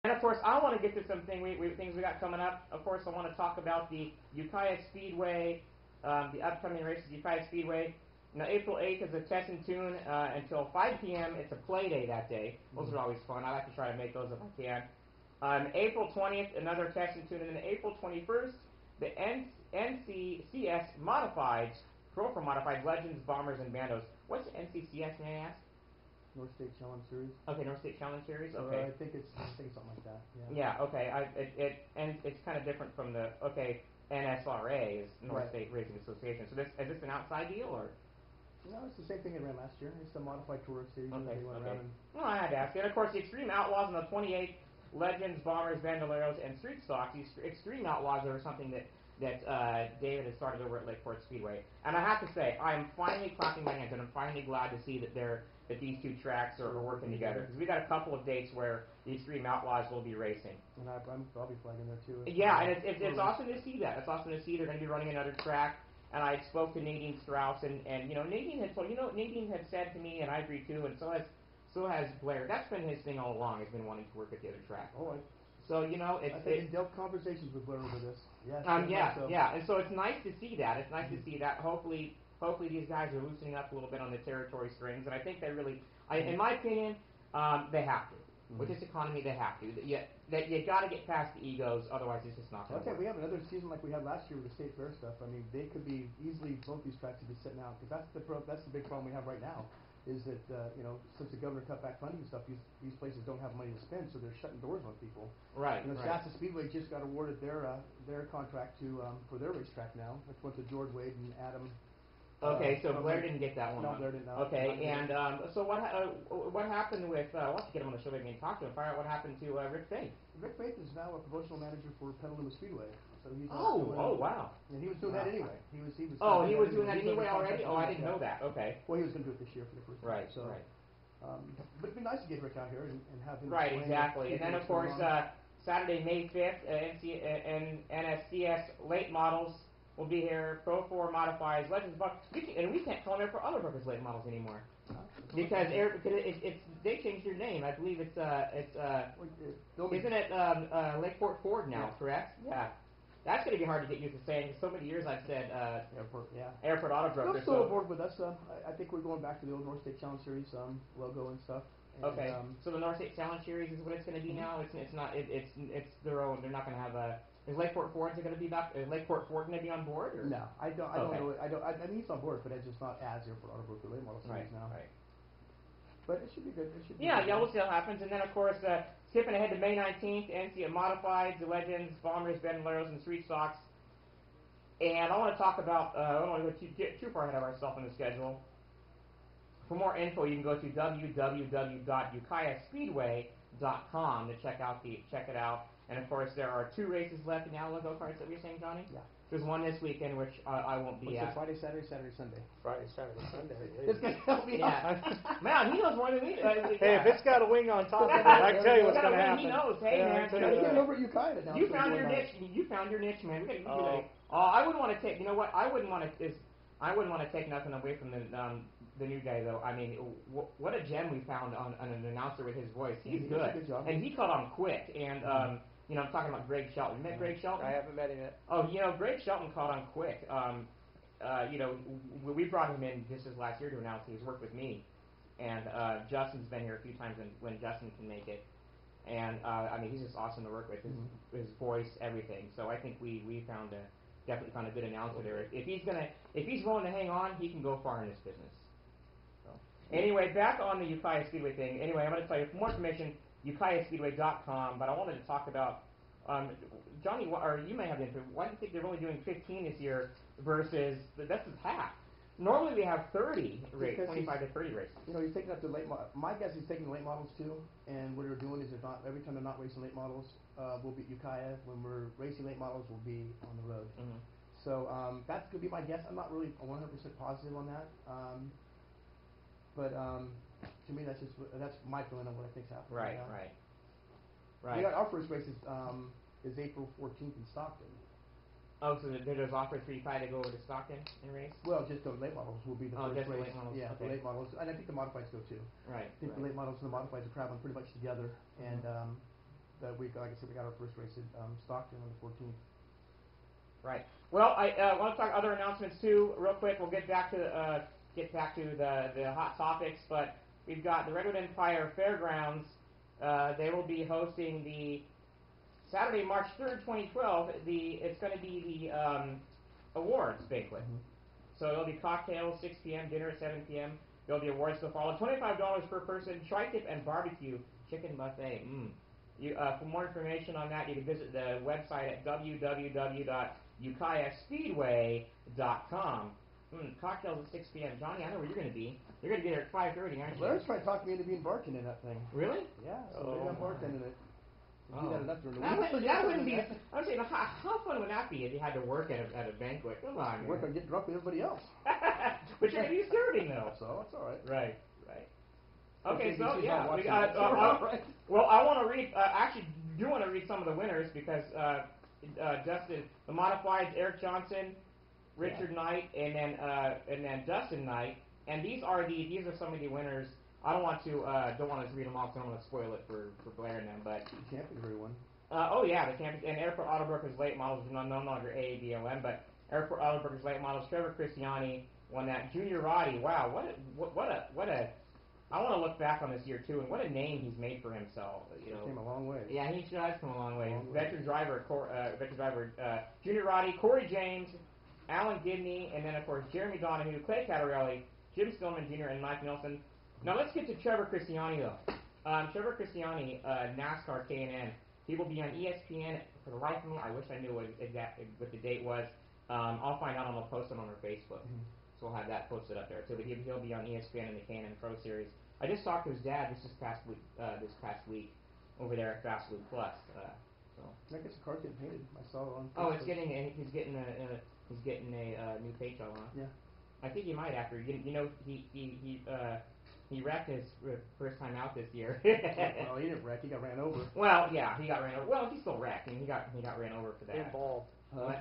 Speaker 2: And of course, I want to get to some things we got coming up. Of course, I want to talk about the Ukiah Speedway, the upcoming races, Ukiah Speedway. Now, April 8th is a test and tune until 5 p.m. It's a play day that day. Those are always fun. I like to try to make those if I can. April 20th, another test and tune, and then April 21st, the NCCS Modifieds, Pro for Modified Legends, Bombers, and Bandos. What's NCCS, may I ask?
Speaker 3: North State Challenge Series.
Speaker 2: Okay, North State Challenge Series. Okay.
Speaker 3: I think it's something like that. Yeah.
Speaker 2: Yeah. Okay. And it's kind of different from the NSRA is North State Racing Association. So is this an outside deal or?
Speaker 3: No, it's the same thing they ran last year. It's the modified tourist series.
Speaker 2: Okay.
Speaker 3: They went around and
Speaker 2: Well, I had to ask. And of course, the Extreme Outlaws on the 28th, Legends, Bombers, Bandoleros, and Street Stocks. These Extreme Outlaws are something that David has started over at Lakeport Speedway. And I have to say, I am finally clapping my hands, and I'm finally glad to see that these two tracks are working together. Because we got a couple of dates where the Extreme Outlaws will be racing.
Speaker 3: And I'll be flagging there too.
Speaker 2: Yeah, and it's awesome to see that. It's awesome to see they're going to be running another track. And I spoke to Nadine Strauss, and Nadine had told Nadine had said to me, and I agree too, and so has Blair. That's been his thing all along. Has been wanting to work at the other track.
Speaker 3: Oh,
Speaker 2: so it's
Speaker 3: I've been dealt conversations with Blair over this. Yes.
Speaker 2: Yeah, and so it's nice to see that. It's nice to see that. Hopefully these guys are loosening up a little bit on the territory strings, and I think they really, in my opinion, they have to. With this economy, they have to. You got to get past the egos, otherwise it's just not going to work.
Speaker 3: We have another season like we had last year with the state fair stuff. I mean, they could be easily, both these tracks could be sitting out, because that's the big problem we have right now, is that since the governor cut back funding and stuff, these places don't have money to spend, so they're shutting doors on people.
Speaker 2: Right.
Speaker 3: Shasta Speedway just got awarded their contract for their racetrack now, which went to George Wade and Adam.
Speaker 2: Okay, so Blair didn't get that one.
Speaker 3: No, Blair didn't.
Speaker 2: Okay, and so what happened with? We'll have to get him on the show maybe and talk to him. Find out what happened to Rick Faith.
Speaker 3: Rick Faith is now a promotional manager for Petaluma Speedway. So he's
Speaker 2: wow.
Speaker 3: And he was doing that anyway. He was.
Speaker 2: He was doing that anyway already. Oh, I didn't know that. Okay.
Speaker 3: Well, he was going to do it this year for the first time.
Speaker 2: Right.
Speaker 3: So,
Speaker 2: right.
Speaker 3: But it'd be nice to get Rick out here and have him.
Speaker 2: Right. Exactly. And then of course Saturday, May 5th, NSCS late models will be here. Pro 4 modifies Legends, and we can't call them for other purpose late models anymore because they changed their name. I believe isn't it Lakeport Ford now? Correct? Yeah. That's going to be hard to get used to saying. So many years I've said Airport Auto Broker.
Speaker 3: They're still aboard with us. I think we're going back to the old North State Challenge Series logo and stuff. And,
Speaker 2: okay. So the North State Challenge Series is what it's going to be now. It's not. It's their own. They're not going to have a. Is Lakeport Ford going to be back? Is Lakeport Ford going to be on board? Or?
Speaker 3: No, I don't know. I mean, he's on board, but it's just not as Airport Auto Broker late model series now. Right. But it should be good.
Speaker 2: We'll see how it happens. And then, of course, skipping ahead to May 19th, NCA Modified, the Legends, Bombers, Bandoleros, and Street Stocks. And I want to talk about, I don't want to get too far ahead of ourselves on the schedule. For more info, you can go to www.ukayaspeedway.com to check it out. And, of course, there are 2 races left in the Outlaw Go-Karts that we're saying, Johnny?
Speaker 3: Yeah.
Speaker 2: There's one this weekend, which I won't be at.
Speaker 3: Friday, Saturday, Sunday.
Speaker 4: Friday, Saturday, Sunday.
Speaker 3: It's going to help me out.
Speaker 2: Man, he knows more than we do.
Speaker 4: Hey, if it's got a wing on top of it, I can tell you what's going to happen.
Speaker 2: He knows. Hey, man.
Speaker 3: Get over at Ukiah now.
Speaker 2: You found your niche. You found your niche, man. I wouldn't want to take. You know what? I wouldn't want to take nothing away from the new guy, though. I mean, what a gem we found on an announcer with his voice. He's good.
Speaker 3: Good job.
Speaker 2: And he caught on quick. And I'm talking about Greg Shelton. You met Greg Shelton?
Speaker 4: I haven't met him yet.
Speaker 2: Oh, Greg Shelton caught on quick. We brought him in just as last year to announce. He's worked with me, and Justin's been here a few times when Justin can make it. And he's just awesome to work with. His voice, everything. So I think we definitely found a good announcer there. If he's willing to hang on, he can go far in this business. So anyway, back on the Ukiah Speedway thing. Anyway, I'm going to tell you for more information. UkiahSpeedway.com, but I wanted to talk about, Johnny, or you may have the info, why do you think they're only doing 15 this year versus, that's half. Normally we have 30 races, 25 to 30 races.
Speaker 3: He's taking up the late models. My guess he's taking the late models too, and what they're doing is every time they're not racing late models, we'll be at Ukiah. When we're racing late models, we'll be on the road. Mm-hmm. So that's going to be my guess. I'm not really 100% positive on that. But to me, that's my feeling on what I think's happening.
Speaker 2: Right.
Speaker 3: We got our first race is April 14th in Stockton.
Speaker 2: Oh, so there's offers for Ukiah to go over to Stockton and race?
Speaker 3: Well, just the late models will be the first
Speaker 2: just
Speaker 3: race.
Speaker 2: The late models.
Speaker 3: Yeah,
Speaker 2: okay.
Speaker 3: The late models, and I think the modifieds go too.
Speaker 2: Right.
Speaker 3: I think the late models and the modifieds are traveling pretty much together, and like I said, we got our first race at Stockton on the 14th.
Speaker 2: Right. Well, I want to talk other announcements too, real quick. We'll get back to the hot topics, but we've got the Redwood Empire Fairgrounds. They will be hosting the Saturday, March 3rd, 2012. It's going to be the awards banquet. So there'll be cocktails 6 p.m., dinner at 7 p.m. There'll be awards to follow. $25 per person, tri-tip and barbecue chicken buffet. For more information on that, you can visit the website at www.ukayaspeedway.com. Cocktails at 6 p.m. Johnny, I know where you're going to be. You're going to get there at 5:30, aren't you?
Speaker 3: Larry's trying to talk me into being bartending that thing.
Speaker 2: Really?
Speaker 3: Yeah, so maybe I'm bartending it. Do that enough during the week.
Speaker 2: That wouldn't be. I'm saying, how fun would that be if you had to work at a banquet? Come on, man.
Speaker 3: Work on getting drunk with everybody else.
Speaker 2: But you're going to be serving, though.
Speaker 3: So it's all right.
Speaker 2: Right. Okay, so
Speaker 3: ABC's
Speaker 2: yeah,
Speaker 3: not watching
Speaker 2: I
Speaker 3: it. Right.
Speaker 2: well, I want to read. Actually, do want to read some of the winners because Dustin, the modifieds, Eric Johnson, Richard Knight, and then Dustin Knight, and these are some of the winners. I don't want to read them all because I don't want to spoil it for Blair and them, but
Speaker 3: The champions already won.
Speaker 2: the champions and Airport Autobrokers late models no longer AABOM, but Airport Autobrokers late models. Trevor Christiani won that. Junior Roddy, wow, what a I want to look back on this year too, and what a name he's made for himself.
Speaker 3: He came a long way.
Speaker 2: Yeah, he sure has come a long way. Veteran driver, Junior Roddy, Corey James, Alan Gidney, and then of course Jeremy Donahue, Clay Catarelli, Jim Stillman Jr., and Mike Nelson. Now let's get to Trevor Christiani though. Trevor Christiani, NASCAR K&N. He will be on ESPN for the life of me. I wish I knew what the date was. I'll find out and I'll post it on our Facebook. So we'll have that posted up there too. But he'll be on ESPN in the K&N Pro Series. I just talked to his dad this past week over there at Fast Loop Plus.
Speaker 3: I guess the car's getting painted. I saw it on.
Speaker 2: Oh, he's getting a new paint job on.
Speaker 3: Yeah.
Speaker 2: I think he might after. He wrecked his first time out this year.
Speaker 3: Well, he didn't wreck. He got ran over.
Speaker 2: Well, yeah, he got ran over. Well, he still wrecked. I mean, he got ran over for that.
Speaker 4: Involved.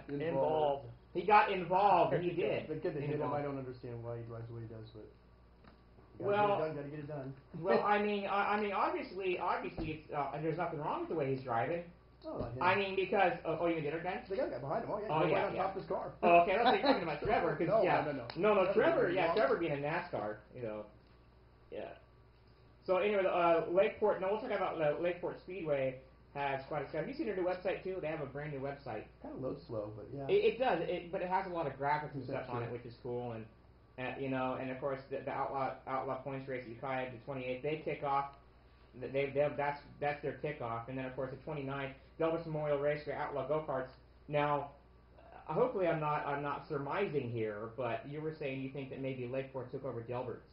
Speaker 3: Involved.
Speaker 2: He got involved. He did.
Speaker 3: The kid that hit him, I don't understand why he drives the way he does, but.
Speaker 2: Gotta
Speaker 3: get it done.
Speaker 2: Well, I mean, obviously, it's there's nothing wrong with the way he's driving.
Speaker 3: Oh, not him.
Speaker 2: I mean, because you mean the other guy?
Speaker 3: The other guy behind him. Oh, yeah.
Speaker 2: Oh,
Speaker 3: He's
Speaker 2: yeah,
Speaker 3: right on top of his car.
Speaker 2: Oh, okay. Let's say talking about Trevor, because
Speaker 3: No,
Speaker 2: Trevor, Trevor being a NASCAR, yeah. So anyway, Lakeport. No, we'll talk about Lakeport Speedway. Has quite a. Have you seen their new website too? They have a brand new website.
Speaker 3: Kind of loads slow, but yeah.
Speaker 2: It does. But it has a lot of graphics and stuff on it, which is cool. And and of course the Outlaw Points race at Ukiah, the 28th, they kick off. That's their kickoff, and then of course the 29th, Delbus Memorial Raceway Outlaw Go-Karts. Now, hopefully I'm not surmising here, but you were saying you think that maybe Lakeport took over Delbert's.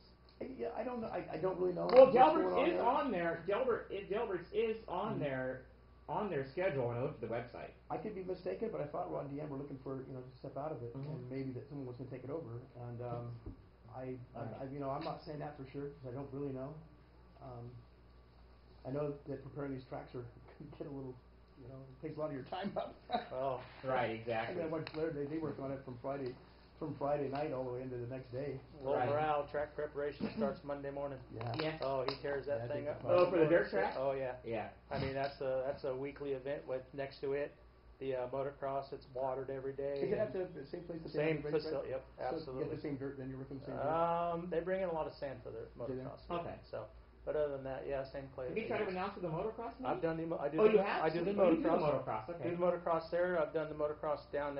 Speaker 3: Yeah, I don't know. I don't really know.
Speaker 2: Well, Delbert's is on there. Delbert's is on there. On their schedule, when I looked at the website.
Speaker 3: I could be mistaken, but I thought Ron DM were looking for to step out of it, and maybe that someone was going to take it over. And I'm not saying that for sure because I don't really know. I know that preparing these tracks can get a little, it takes a lot of your time up.
Speaker 2: Oh, right, exactly.
Speaker 3: I watched Blair. They work on it from Friday night all the way into the next day.
Speaker 4: Low morale. Track preparation starts Monday morning.
Speaker 2: Yeah.
Speaker 4: Oh, he tears that thing up.
Speaker 2: Oh, for the dirt track?
Speaker 4: Oh, yeah.
Speaker 2: Yeah.
Speaker 4: I mean, that's a weekly event with next to it. The motocross, it's watered every day.
Speaker 3: Is it at the same place?
Speaker 4: Same facility, yep, absolutely.
Speaker 3: So you get the same dirt, then you're working the same dirt?
Speaker 4: They bring in a lot of sand for their motocross.
Speaker 2: Okay.
Speaker 4: So, but other than that, yeah, same clay.
Speaker 2: Have you tried to announce the motocross? Maybe?
Speaker 4: I've done the. I do
Speaker 2: oh,
Speaker 4: the,
Speaker 2: you have?
Speaker 4: I do the
Speaker 2: You
Speaker 4: motocross.
Speaker 2: do the motocross. Okay.
Speaker 4: Do the motocross there. I've done the motocross down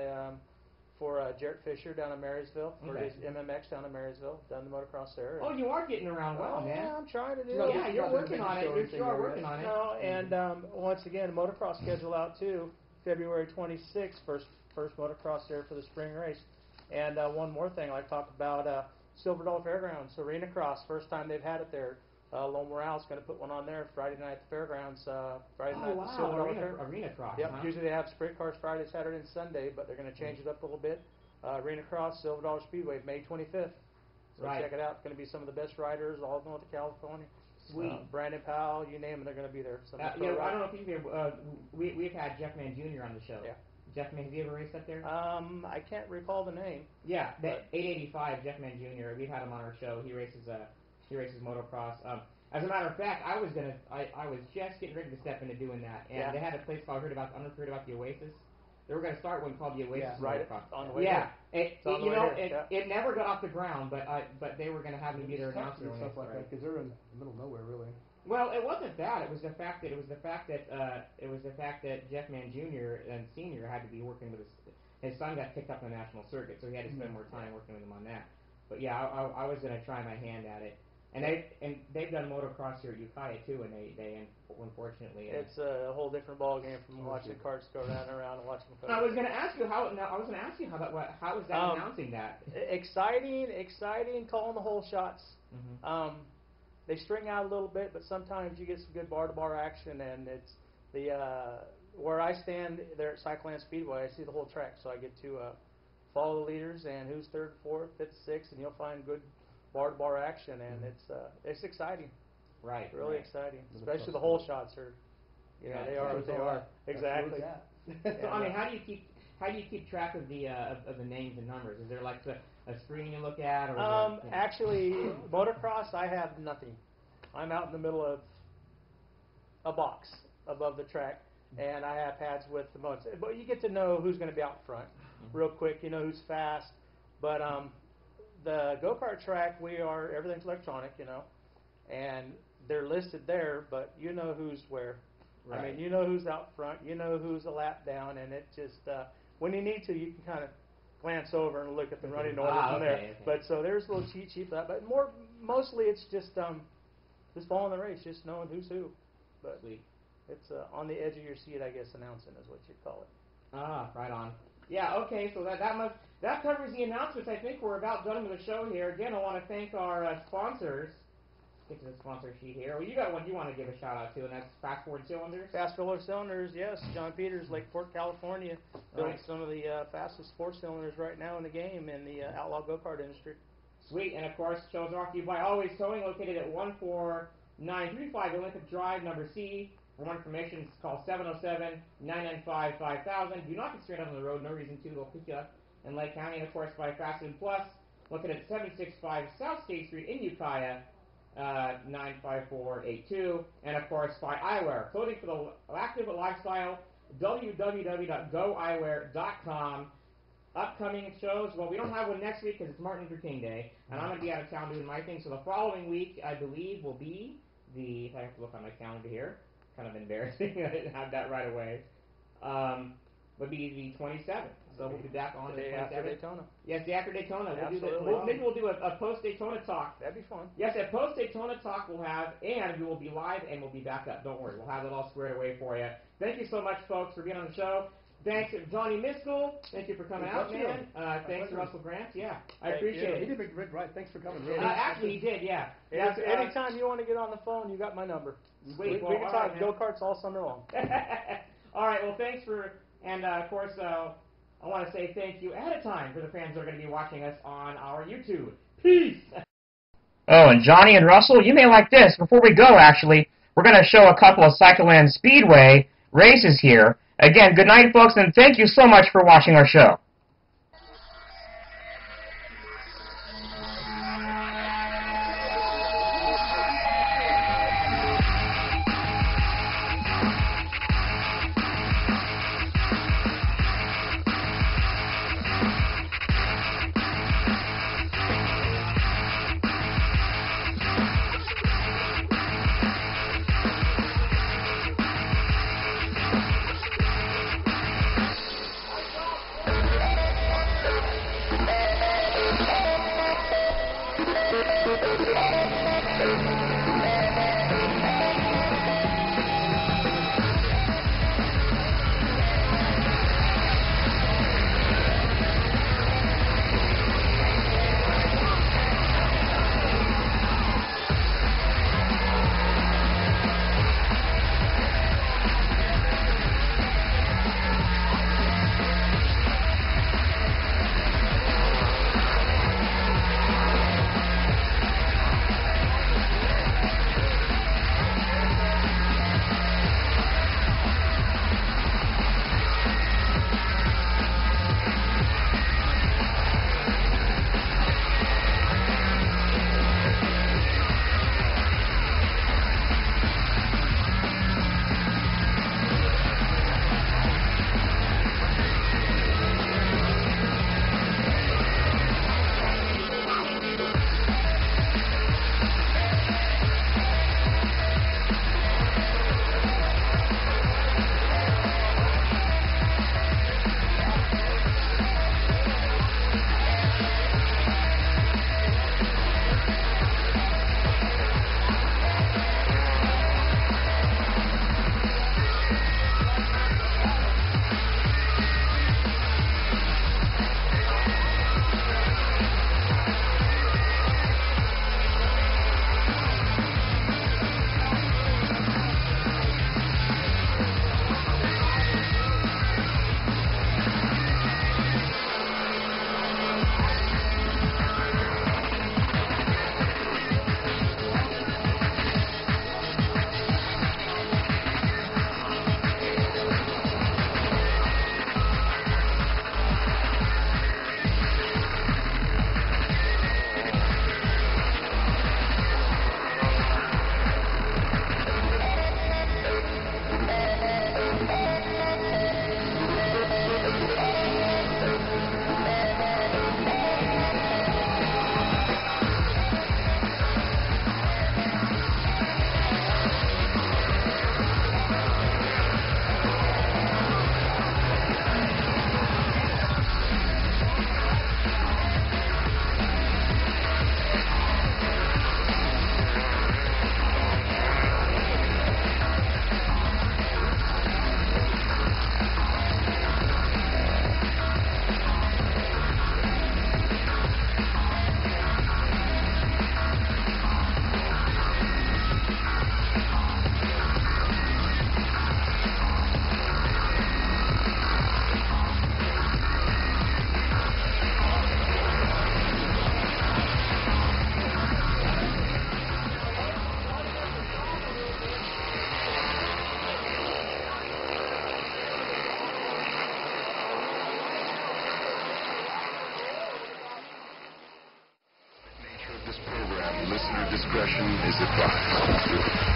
Speaker 4: for Jarrett Fisher down in Marysville, for his MMX down in Marysville. Done the motocross there.
Speaker 2: Oh, you are getting around well, man.
Speaker 4: Yeah, I'm trying to do.
Speaker 2: Yeah, you're working on it. You're working on it.
Speaker 4: No, and once again, motocross schedule out too. February 26th, first motocross there for the spring race. And one more thing, I'd like to talk about Silver Dollar Fairgrounds Arena Cross. First time they've had it there. Lone Morale's going to put one on there Friday night at the fairgrounds. Friday night at the Silver Dollar
Speaker 2: Arena Cross.
Speaker 4: Yep.
Speaker 2: Huh?
Speaker 4: Usually they have sprint cars Friday, Saturday, and Sunday, but they're going to change it up a little bit. Arena Cross, Silver Dollar Speedway, May 25th. So check it out. It's going to be some of the best riders all of North California.
Speaker 2: Sweet.
Speaker 4: Brandon Powell, you name them, they're going to be there.
Speaker 2: I don't know if you've we've had Jeff Mann Jr. on the show.
Speaker 4: Yeah.
Speaker 2: Jeff Mann, have you ever raced up there?
Speaker 4: I can't recall the name.
Speaker 2: Yeah, 885 Jeff Mann Jr. We've had him on our show. He races motocross. As a matter of fact, I was just getting ready to step into doing that, and they had a place called I don't know if you heard about the Oasis. They were going to start one called the Oasis Motocross.
Speaker 4: On the way
Speaker 2: it never got off the ground, but they were going to have me be their announcer and
Speaker 3: stuff like that because they're in the middle of nowhere, really.
Speaker 2: Well, it wasn't that. It was the fact that Jeff Mann Jr. and Senior had to be working with us. his son got picked up on the national circuit, so he had to spend more time working with him on that. But yeah, I was gonna try my hand at it. And they've done motocross here at Ukiah too, and they unfortunately.
Speaker 4: It's a whole different ball game from watching carts go round and around and watching them go.
Speaker 2: I was going to ask you how was that announcing that?
Speaker 4: Exciting, calling the whole shots.
Speaker 2: Mm-hmm.
Speaker 4: They string out a little bit, but sometimes you get some good bar-to-bar action, and it's where I stand there at Cycleland Speedway. I see the whole track, so I get to follow the leaders and who's third, fourth, fifth, sixth, and you'll find good bar-to-bar action, and it's exciting.
Speaker 2: Right.
Speaker 4: Really exciting. Especially the whole shots are, they are what they are. Exactly.
Speaker 2: So I mean, how do you keep track of the names and numbers? Is there like a screen you look at, or
Speaker 4: actually, motocross, I have nothing. I'm out in the middle of a box above the track, and I have pads with the modes. But you get to know who's going to be out front real quick. You know who's fast. But the go-kart track, everything's electronic, and they're listed there, but you know who's where.
Speaker 2: Right.
Speaker 4: I mean, you know who's out front, you know who's a lap down, and it just, when you need to, you can kind of glance over and look at the running order from there.
Speaker 2: Okay.
Speaker 4: But so there's a little cheat sheet for that, but mostly it's just following the race, just knowing who's who. But
Speaker 2: Sweet.
Speaker 4: It's on the edge of your seat, I guess, announcing is what you'd call it.
Speaker 2: Ah, right on. Yeah, okay, so that covers the announcements. I think we're about done with the show here. Again, I want to thank our sponsors. Get to the sponsor sheet here. Well, you got one you want to give a shout out to, and that's Fast Forward Cylinders.
Speaker 4: Fast Forward Cylinders, yes. John Peters, Lakeport, California, building some of the fastest four-cylinders right now in the game in the outlaw go-kart industry.
Speaker 2: Sweet, and of course, shows brought to you by Always Towing, located at 14935 Olympic Drive, number C. For more information, call 707-995-5000. Do not get straight out on the road. No reason to. They'll pick you up in Lake County. And, of course, by Fast and Plus, located at 765 South State Street in Ukiah, 95482. And, of course, by Eyewear, clothing for the active lifestyle, www.goeyewear.com. Upcoming shows, well, we don't have one next week because it's Martin Luther King Day, and I'm going to be out of town doing my thing. So the following week, I believe, will be I have to look on my calendar here. Kind of embarrassing. I didn't have that right away. Would be the 27th. So we'll be back on the 27th.
Speaker 4: After Daytona.
Speaker 2: Yes, the after Daytona.
Speaker 4: Absolutely.
Speaker 2: Maybe we'll do a post-Daytona talk.
Speaker 4: That'd be fun.
Speaker 2: Yes, a post-Daytona talk we'll have, and we will be live, and we'll be back up. Don't worry. We'll have it all squared away for you. Thank you so much, folks, for being on the show. Thanks, Johnny Miskell. Thank you for coming out, man. Thanks to Russell Gramps. Yeah, I appreciate it.
Speaker 3: He did a great ride. Thanks for coming. Really.
Speaker 2: Actually, he did, yeah.
Speaker 4: Anytime you want to get on the phone, you got my number.
Speaker 2: Sweet.
Speaker 4: We can talk go-karts all summer long.
Speaker 2: All right, well, thanks and of course, I want to say thank you ahead of time for the fans that are going to be watching us on our YouTube. Peace! Oh, and Johnny and Russell, you may like this. Before we go, actually, we're going to show a couple of Cycleland Speedway races here. Again, good night, folks, and thank you so much for watching our show.
Speaker 6: Listener discretion is advised.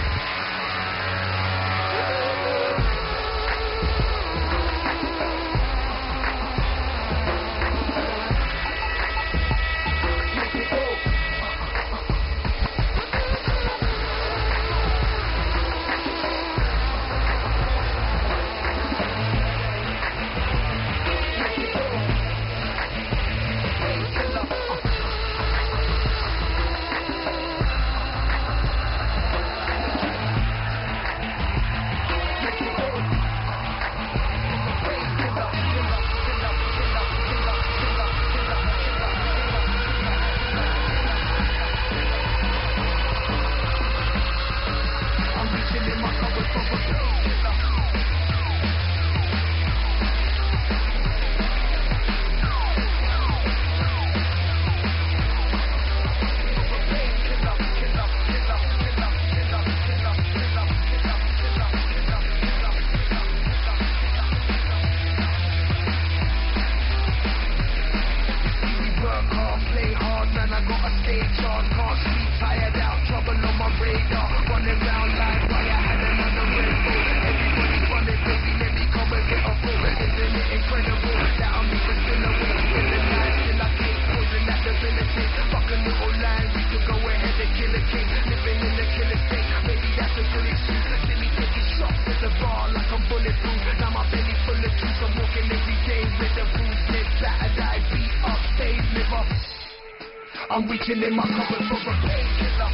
Speaker 1: I'm reaching in my cupboard for a painkiller.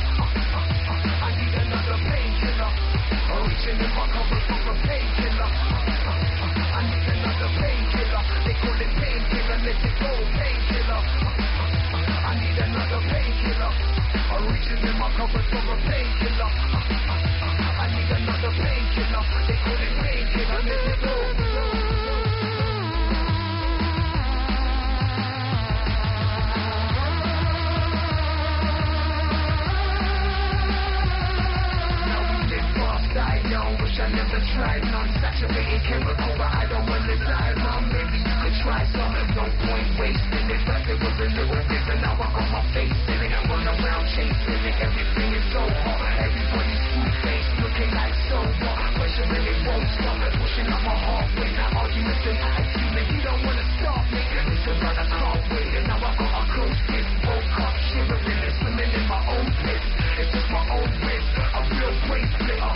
Speaker 1: I need another painkiller. I'm reaching in my cupboard for a painkiller. I need another painkiller. They call it painkiller, let it go, painkiller. I need another painkiller. I'm reaching in my cupboard for a painkiller. I need another painkiller. They call it painkiller, let it go. I never tried non-saturated chemical, but I don't wanna die, mom. Maybe you could try some. No point wasting it. First it was a little bit, but now I got my face in it. I run around chasing it. Everything is so hot. Everybody's full face, looking like so what? Pressure and it won't stop. Pushing up my heart rate. Now arguments and attitude, man, you don't wanna stop me. Listen, man, I can't wait. And now I got a close kiss. Woke up shivering and swimming in my own piss. It's just my own risk. A real brain splitter.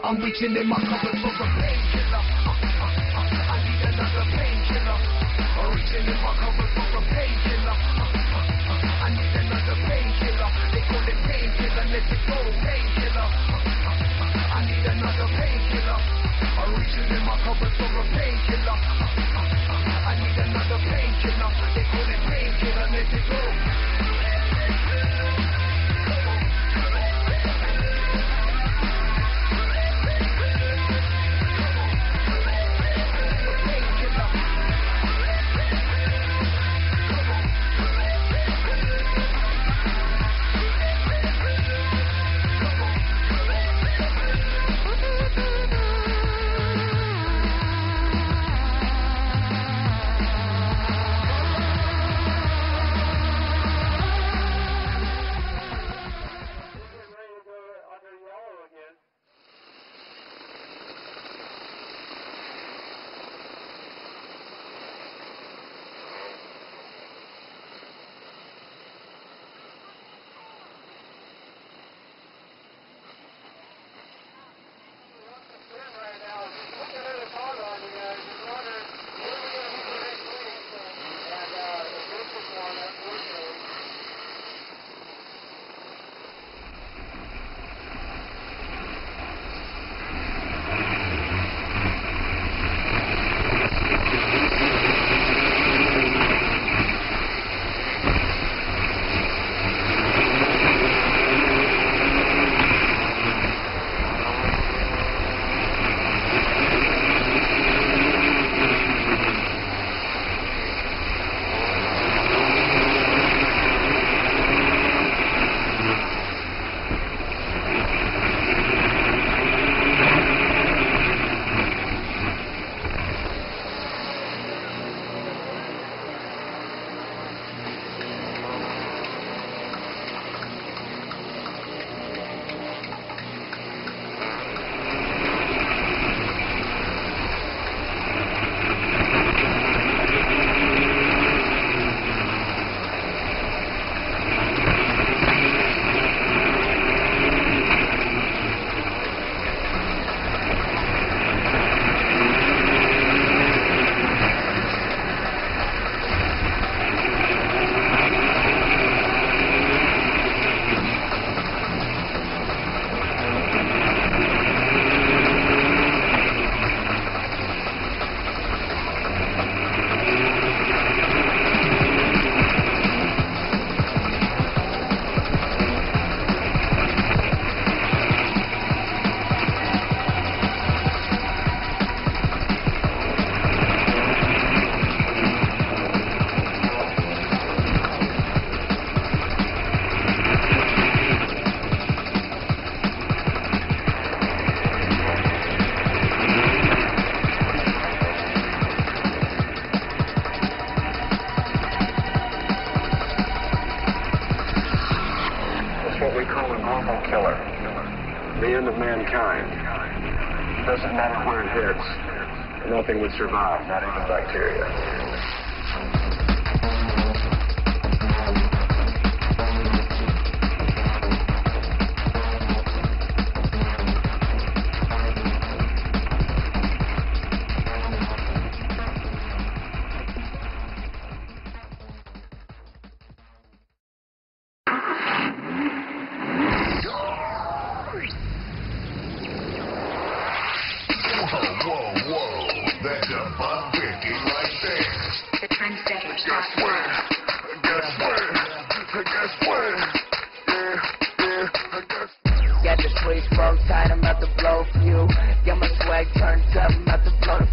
Speaker 1: I'm reaching in my cupboard for a painkiller. I need another painkiller. I'm reaching in my cupboard for a painkiller. I need another painkiller. They call it painkiller, let it go, painkiller. I need another painkiller. I'm reaching in my cupboard for a painkiller. I need another painkiller. They call it painkiller, let it go.
Speaker 6: what we call a global killer. The end of mankind. Doesn't matter where it hits. Nothing would survive, not even bacteria.
Speaker 1: Got the switch broke, tight, I'm about to blow for you. Got my swag turned up, I'm about to blow the